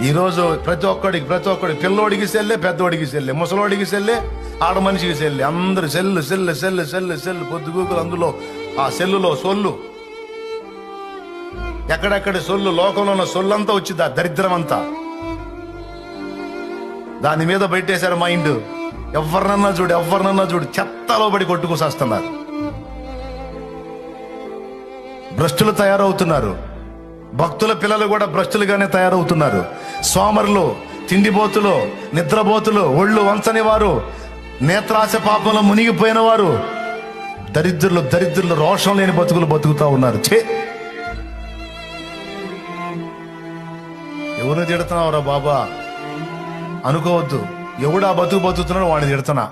ఈరోజు ప్రతి ఒక్కడికి పిల్లోడికి సెల్లే, పెద్దోడికి సెల్లే, ముసలోడికి సెల్లే, ఆడ మనిషికి సెల్లే, అందరు cell cell cell cell cell పొద్దుగూకులు. అందులో ఆ సెల్లులో సొల్లు, ఎక్కడెక్కడి సొల్లు, లోకంలో ఉన్న సొల్లంతా వచ్చింది, ఆ దరిద్రం అంతా దాని మీద పెట్టేశారు మైండ్. ఎవరినన్నా చూడు చెత్తలో పడి కొట్టుకొస్తున్నారు. భ్రష్టులు తయారవుతున్నారు. భక్తుల పిల్లలు కూడా భ్రష్టులుగానే తయారవుతున్నారు. సోమరులు, తిండిబోతులు, నిద్రబోతులు, ఒళ్ళు వంచని వారు, నేత్రాశ పాపంలో మునిగిపోయిన వారు, దరిద్రులు రోషం లేని బతుకులు బతుకుతా ఉన్నారు. ఎవరిని తిడుతున్నావురా బాబా అనుకోవద్దు. ఎవడా బతుకుతున్నాడు వాడిని తిడుతున్నా.